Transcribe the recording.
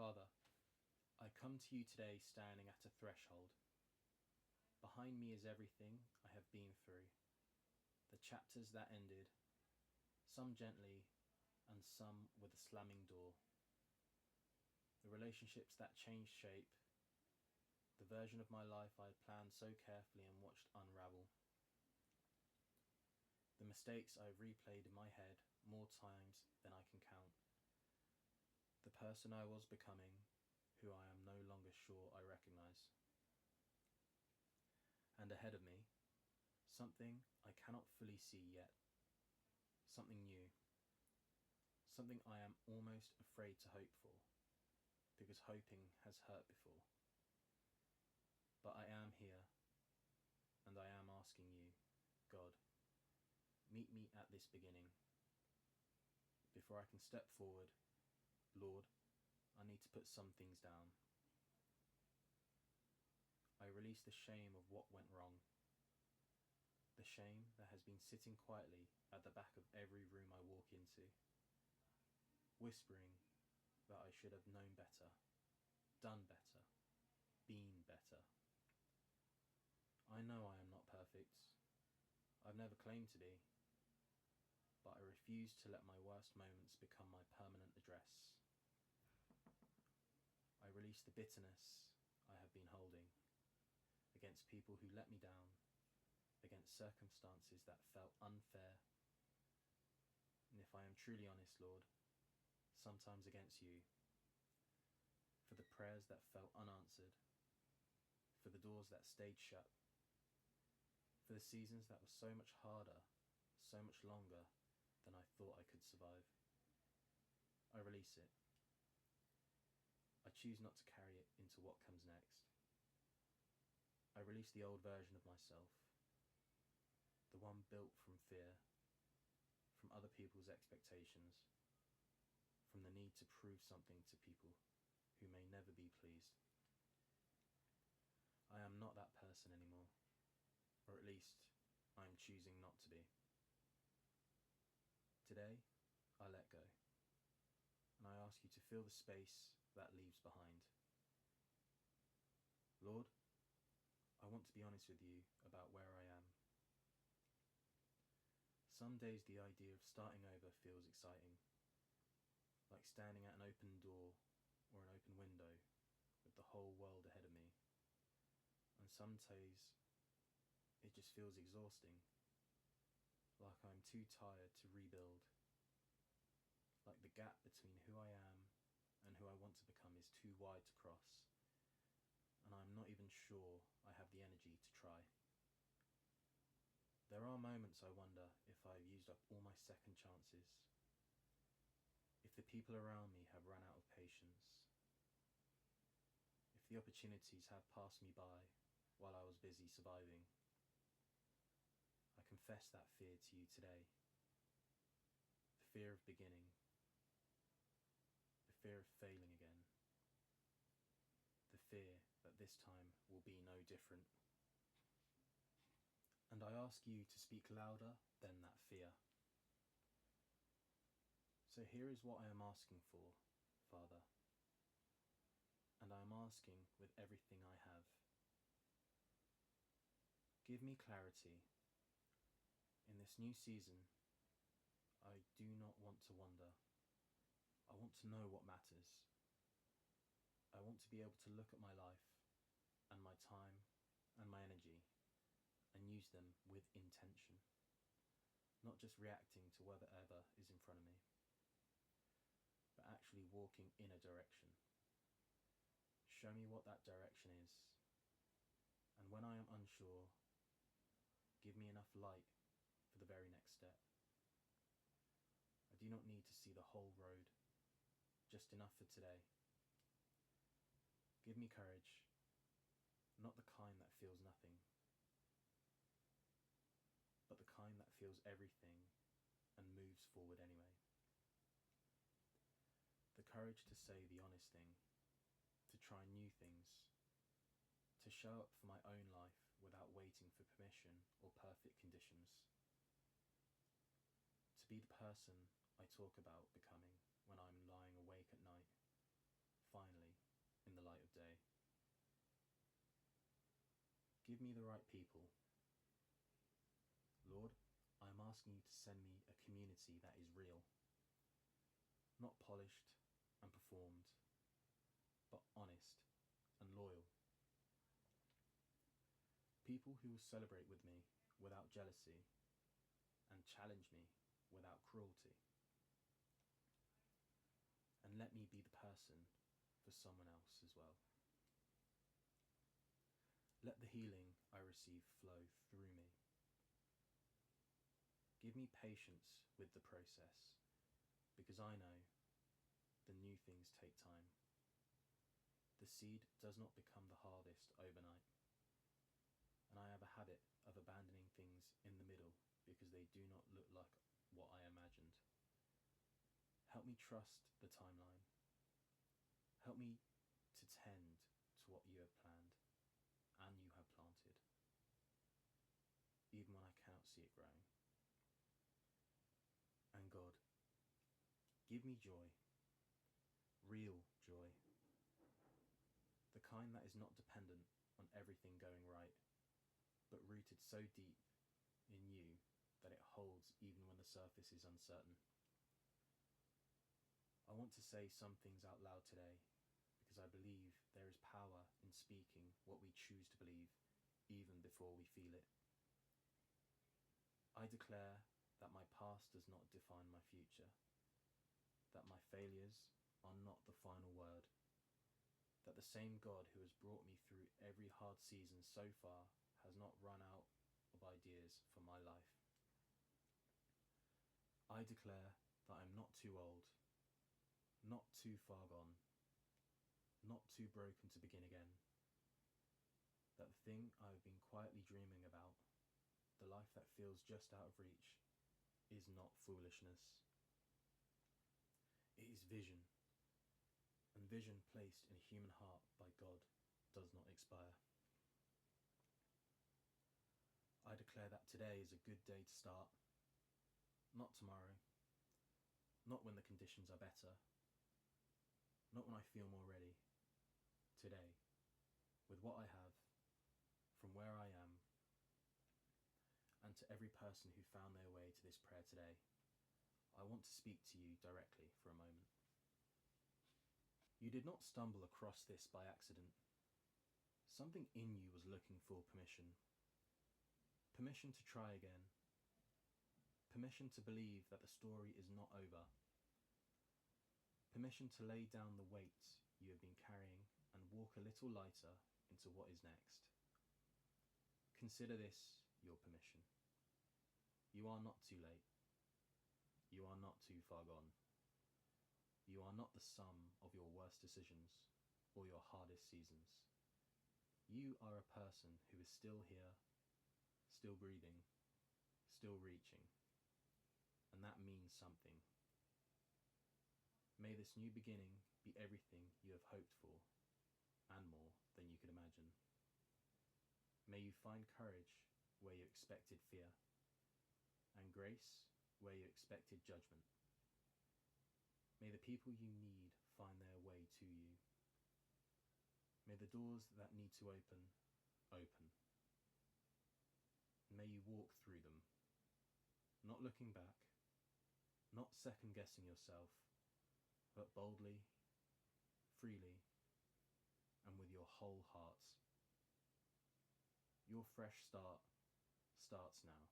Father, I come to you today standing at a threshold. Behind me is everything I have been through, the chapters that ended, some gently and some with a slamming door, the relationships that changed shape, the version of my life I had planned so carefully and watched unravel, the mistakes I have replayed in my head more times than I can count, the person I was becoming, who I am no longer sure I recognise. And ahead of me, something I cannot fully see yet, something new, something I am almost afraid to hope for, because hoping has hurt before. But I am here, and I am asking you, God, meet me at this beginning. Before I can step forward, Lord, I need to put some things down. I release the shame of what went wrong, the shame that has been sitting quietly at the back of every room I walk into, whispering that I should have known better, done better, been better. I know I am not perfect. I've never claimed to be, but I refuse to let my worst moments become my permanent address. I release the bitterness I have been holding against people who let me down, against circumstances that felt unfair, and if I am truly honest, Lord, sometimes against you, for the prayers that felt unanswered, for the doors that stayed shut, for the seasons that were so much harder, so much longer than I thought I could survive. I release it. I choose not to carry it into what comes next. I release the old version of myself, the one built from fear, from other people's expectations, from the need to prove something to people who may never be pleased. I am not that person anymore, or at least I am choosing not to be. Today, I let go, and I ask you to fill the space that leaves behind. Lord, I want to be honest with you about where I am. Some days the idea of starting over feels exciting, like standing at an open door or an open window with the whole world ahead of me. And some days it just feels exhausting, like I'm too tired to rebuild, like the gap between who I am and who I want to become is too wide to cross, and I'm not even sure I have the energy to try. There are moments I wonder if I've used up all my second chances, if the people around me have run out of patience, if the opportunities have passed me by while I was busy surviving. I confess that fear to you today. The fear of beginning, the fear of failing again, the fear that this time will be no different. And I ask you to speak louder than that fear. So here is what I am asking for, Father, and I am asking with everything I have. Give me clarity. In this new season, I do not want to wonder. I want to know what matters. I want to be able to look at my life and my time and my energy and use them with intention, not just reacting to whatever is in front of me, but actually walking in a direction. Show me what that direction is, and when I am unsure, give me enough light for the very next step. I do not need to see the whole road, just enough for today. Give me courage, not the kind that feels nothing, but the kind that feels everything and moves forward anyway. The courage to say the honest thing, to try new things, to show up for my own life without waiting for permission or perfect conditions. To be the person I talk about becoming when I'm lying awake at night, finally. give me the right people. Lord, I am asking you to send me a community that is real, not polished and performed, but honest and loyal. People who will celebrate with me without jealousy and challenge me without cruelty. And let me be the person for someone else as well. Let the healing I receive flow through me. Give me patience with the process, because I know the new things take time. The seed does not become the harvest overnight, and I have a habit of abandoning things in the middle because they do not look like what I imagined. Help me trust the timeline. Help me to tend to what you have planned and you have planted, even when I cannot see it growing. And God, give me joy, real joy, the kind that is not dependent on everything going right, but rooted so deep in you that it holds even when the surface is uncertain. I want to say some things out loud today because I believe there is power in speaking what we choose to believe even before we feel it. I declare that my past does not define my future, that my failures are not the final word, that the same God who has brought me through every hard season so far has not run out of ideas for my life. I declare that I'm not too old, not too far gone, not too broken to begin again, that the thing I've been quietly dreaming about, the life that feels just out of reach, is not foolishness. It is vision, and vision placed in a human heart by God does not expire. I declare that today is a good day to start, not tomorrow, not when the conditions are better, not when I feel more ready. Today, with what I have, from where I am, and to every person who found their way to this prayer today, I want to speak to you directly for a moment. You did not stumble across this by accident. Something in you was looking for permission. Permission to try again. Permission to believe that the story is not over. Permission to lay down the weight you have been carrying and walk a little lighter into what is next. Consider this your permission. You are not too late. You are not too far gone. You are not the sum of your worst decisions or your hardest seasons. You are a person who is still here, still breathing, still reaching, and that means something. May this new beginning be everything you have hoped for, and more than you could imagine. May you find courage where you expected fear, and grace where you expected judgment. May the people you need find their way to you. May the doors that need to open, open. May you walk through them, not looking back, not second-guessing yourself, but boldly, freely, and with your whole heart. Your fresh start starts now.